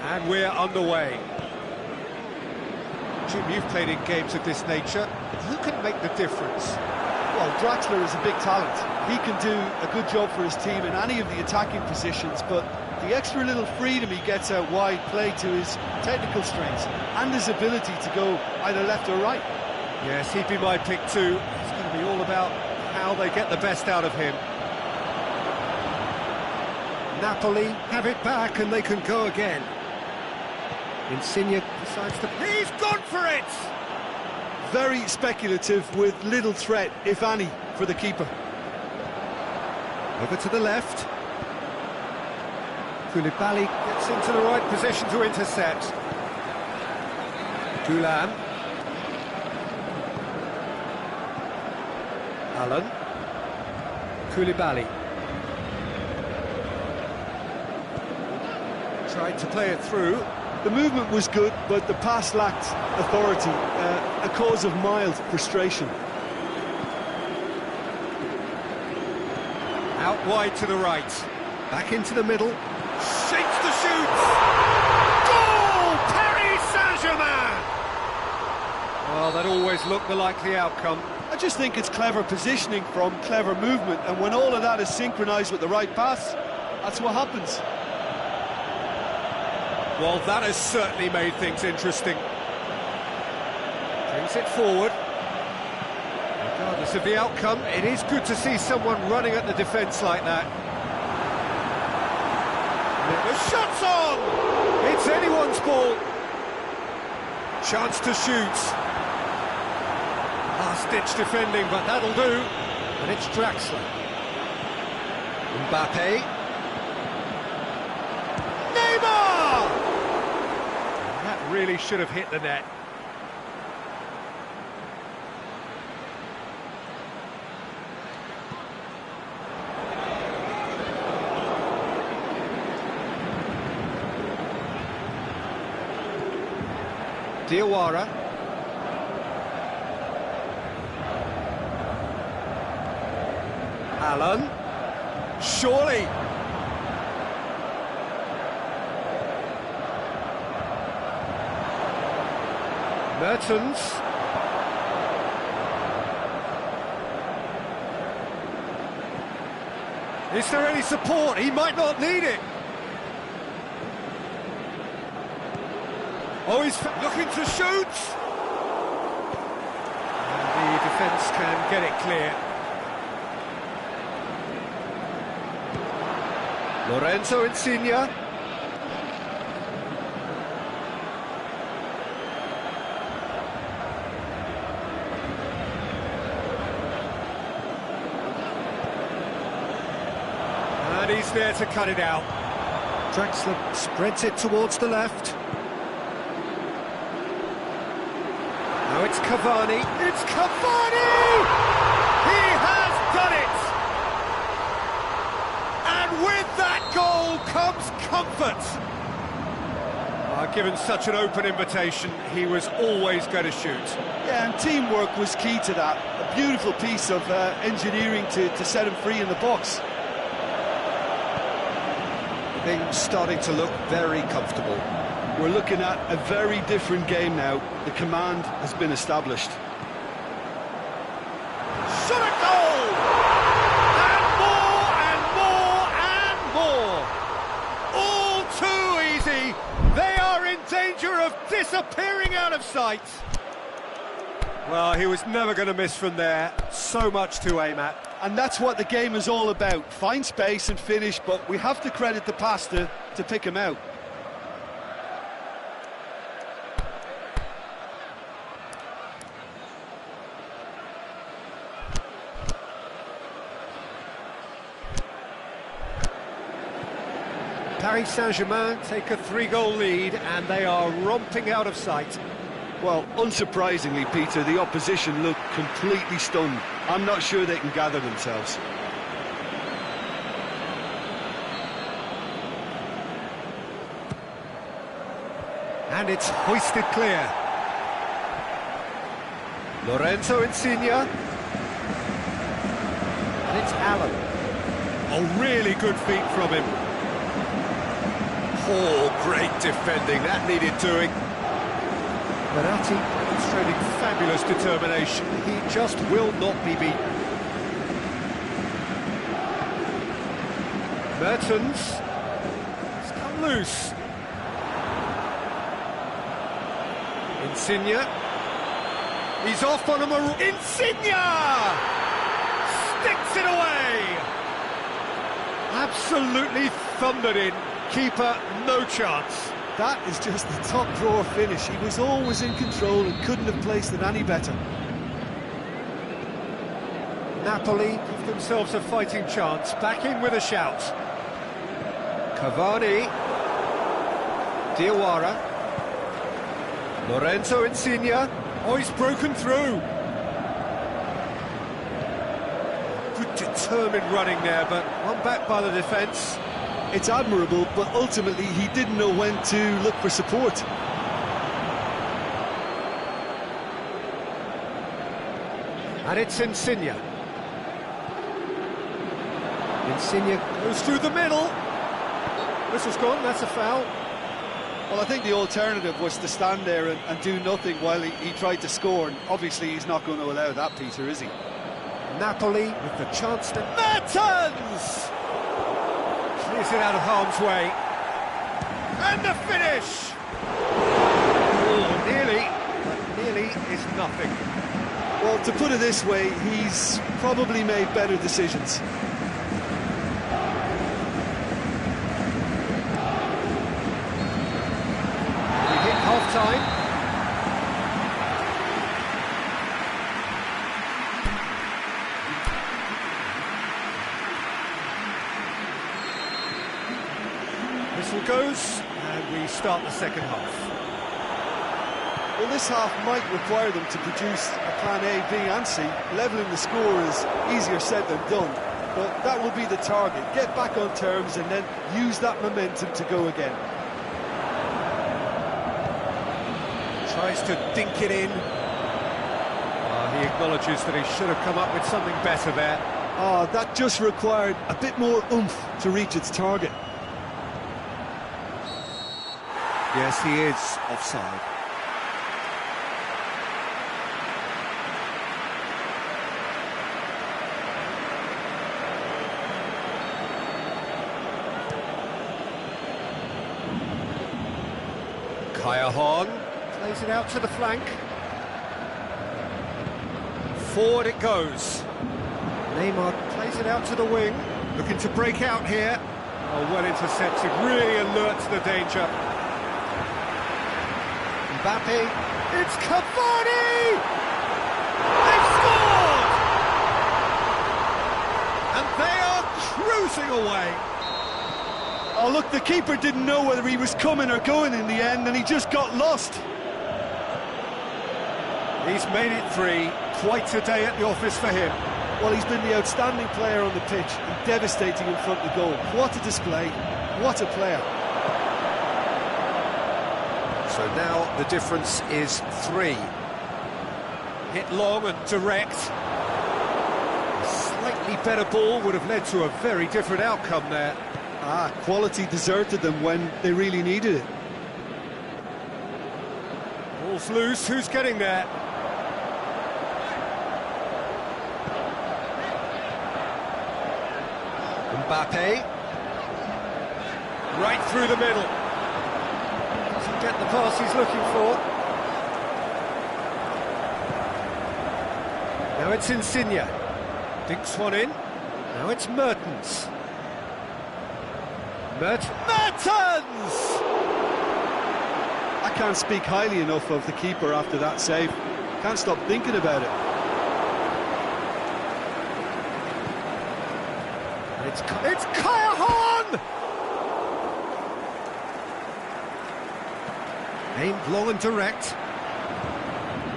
And we're underway. Jim, you've played in games of this nature. Who can make the difference? Well, Draxler is a big talent. He can do a good job for his team in any of the attacking positions, but the extra little freedom he gets out wide play to his technical strengths and his ability to go either left or right. Yes, he'd be my pick too. It's going to be all about how they get the best out of him. Napoli have it back and they can go again. Insigne Decides to... He's gone for it! Very speculative with little threat, if any, for the keeper. Over to the left. Koulibaly gets into the right position to intercept. Gulam. Allen. Koulibaly. Tried to play it through. The movement was good, but the pass lacked authority, a cause of mild frustration. Out wide to the right. Back into the middle. Shapes the shoots! Goal! Paris Saint-Germain! Well, that always looked the likely outcome. I just think it's clever positioning from clever movement, and when all of that is synchronised with the right pass, that's what happens. Well, that has certainly made things interesting. Brings it forward. Regardless of the outcome, it is good to see someone running at the defence like that. The shot's on! It's anyone's ball. Chance to shoot. Last-ditch defending, but that'll do. And it's Draxler. Mbappe. Neymar! That really should have hit the net. Diawara. Allen. Surely. Mertens. Is there any support? He might not need it. Oh, he's looking to shoot! And the defence can get it clear. Lorenzo Insigne. And he's there to cut it out. Draxler spreads it towards the left. Now it's Cavani. It's Cavani! He has done it! And with that goal comes comfort. Given such an open invitation, he was always going to shoot. Yeah, and teamwork was key to that. A beautiful piece of engineering to set him free in the box. Things starting to look very comfortable. We're looking at a very different game now. The command has been established. Shot a goal! And more and more and more! All too easy! They are in danger of disappearing out of sight! Well, he was never going to miss from there. So much to aim at. And that's what the game is all about. Find space and finish, but we have to credit the passer to pick him out. Paris Saint-Germain take a 3-goal lead and they are romping out of sight. Well, unsurprisingly, Peter, the opposition look completely stunned. I'm not sure they can gather themselves. And it's hoisted clear. Lorenzo Insigne. And it's Allen. Oh, really good feet from him. Oh, great defending, that needed doing. Verratti demonstrating fabulous determination. He just will not be beaten. Mertens. He's come loose. Insigne. He's off on a Insigne! Sticks it away! Absolutely thundered in. Keeper, no chance. That is just the top drawer finish. He was always in control and couldn't have placed it any better. Napoli give themselves a fighting chance. Back in with a shout. Cavani. Diawara. Lorenzo Insigne. Oh, he's broken through. Good determined running there, but one back by the defence. It's admirable, but ultimately he didn't know when to look for support. And it's Insigne. Insigne goes through the middle. Whistle's gone, that's a foul. Well, I think the alternative was to stand there and do nothing while he tried to score, and obviously he's not going to allow that, Peter, is he? Napoli with the chance to... Mertens! Clears it out of harm's way. And the finish! Oh, nearly, but nearly is nothing. Well, to put it this way, he's probably made better decisions. We hit half-time. Whistle goes, and we start the second half. Well, this half might require them to produce a plan A, B and C. Levelling the score is easier said than done, but that will be the target. Get back on terms and then use that momentum to go again. Tries to dink it in. He acknowledges that he should have come up with something better there. That just required a bit more oomph to reach its target. Yes, he is offside. Kaya Horn plays it out to the flank. Forward it goes. Neymar plays it out to the wing. Looking to break out here. Oh, well intercepted, really alert to the danger. Mbappe, it's Cavani! They've scored! And they are cruising away. Oh, look, the keeper didn't know whether he was coming or going in the end, and he just got lost. He's made it three. Quite a day at the office for him. Well, he's been the outstanding player on the pitch and devastating in front of the goal. What a display. What a player. So now the difference is 3. Hit long and direct. A slightly better ball would have led to a very different outcome there. Quality deserted them when they really needed it. Ball's loose, who's getting there? Mbappe. Right through the middle. Doesn't get the pass he's looking for. Now it's Insigne. Dinks one in. Now it's Mertens. Mertens! I can't speak highly enough of the keeper after that save. Can't stop thinking about it. It's Kaya Horn! Aimed long and direct.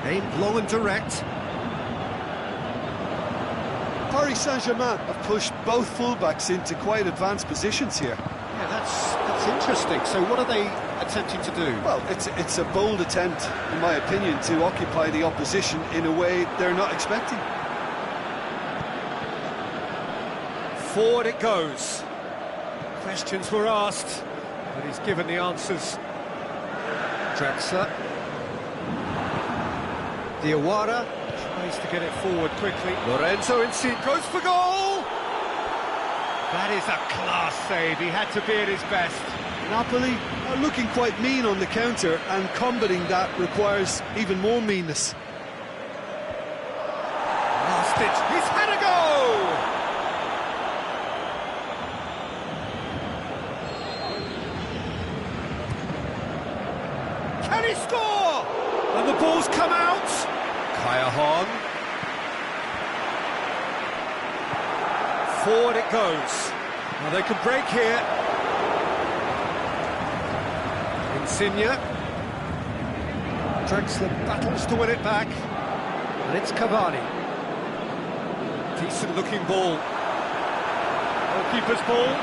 Aimed long and direct. Paris Saint-Germain have pushed both fullbacks into quite advanced positions here. Yeah, that's interesting. So what are they attempting to do? Well, it's a bold attempt, in my opinion, to occupy the opposition in a way they're not expecting. Forward it goes. Questions were asked, but he's given the answers. Draxler. Diawara tries to get it forward quickly. Lorenzo Insigne goes for goal! That is a class save. He had to be at his best. Napoli are looking quite mean on the counter, and combating that requires even more meanness. Last ditch, he's had a go! Forward it goes. Now they can break here. Insigne. Draxler battles to win it back. And it's Cavani. Decent looking ball. Goalkeeper's ball.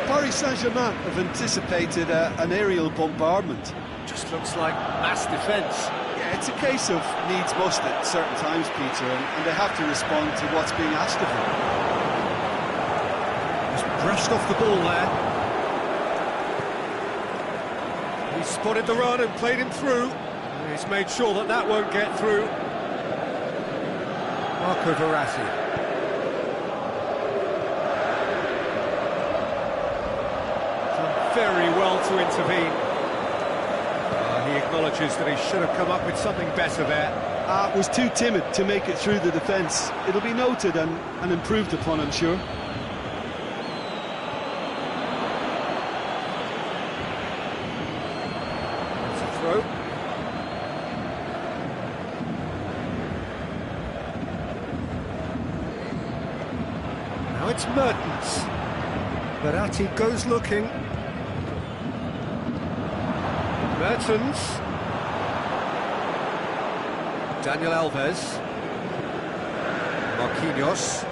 Paris Saint-Germain have anticipated an aerial bombardment. Just looks like mass defence. Yeah, it's a case of needs must at certain times, Peter, and they have to respond to what's being asked of them. Just brushed off the ball there. He spotted the run and played him through. He's made sure that that won't get through. Marco Verratti. Done very well to intervene. He acknowledges that he should have come up with something better there. Was too timid to make it through the defence. It'll be noted and improved upon, I'm sure. It's a throw. Now it's Mertens. Verratti goes looking. Mertens. Daniel Alves. Marquinhos.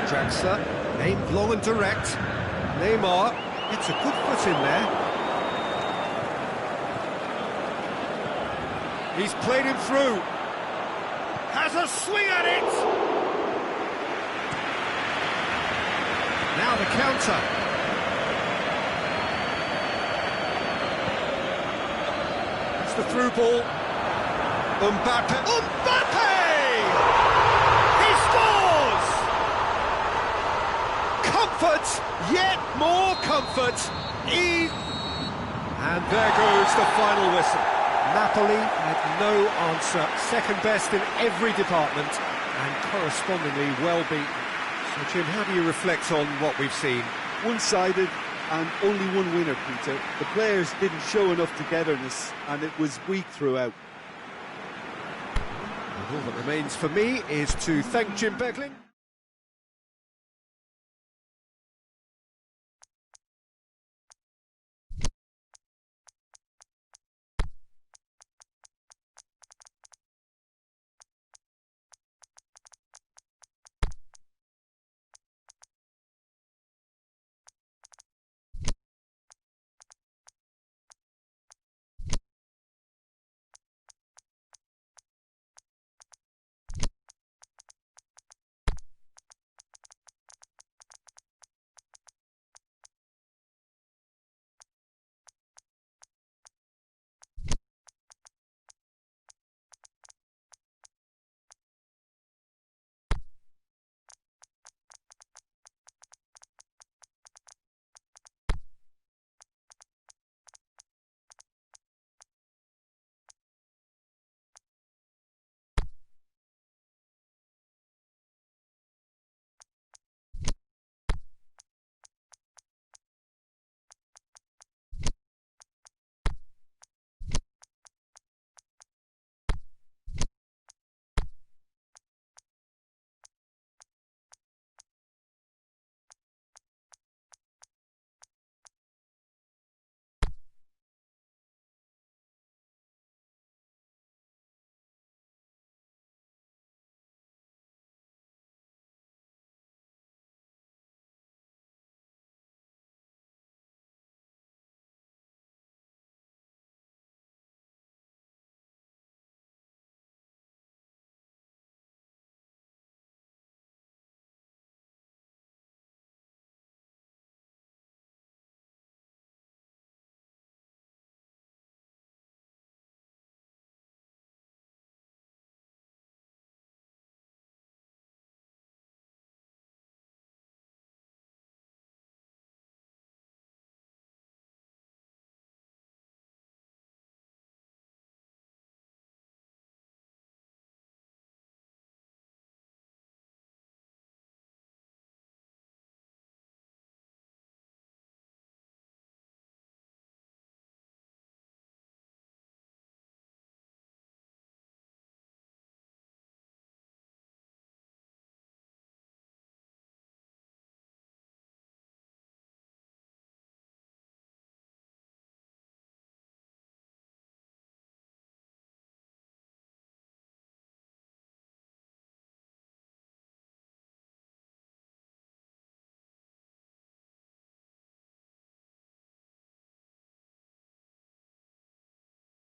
Draxler. Aimed long and direct. Neymar. It's a good foot in there. He's played him through. Has a swing at it. Now the counter. It's the through ball. Mbappe! He scores! Comfort, yet more comfort. And there goes the final whistle. Napoli had no answer. Second best in every department and correspondingly well beaten. So, Jim, how do you reflect on what we've seen? One-sided and only one winner, Peter. The players didn't show enough togetherness and it was weak throughout. And all that remains for me is to thank Jim Beglin.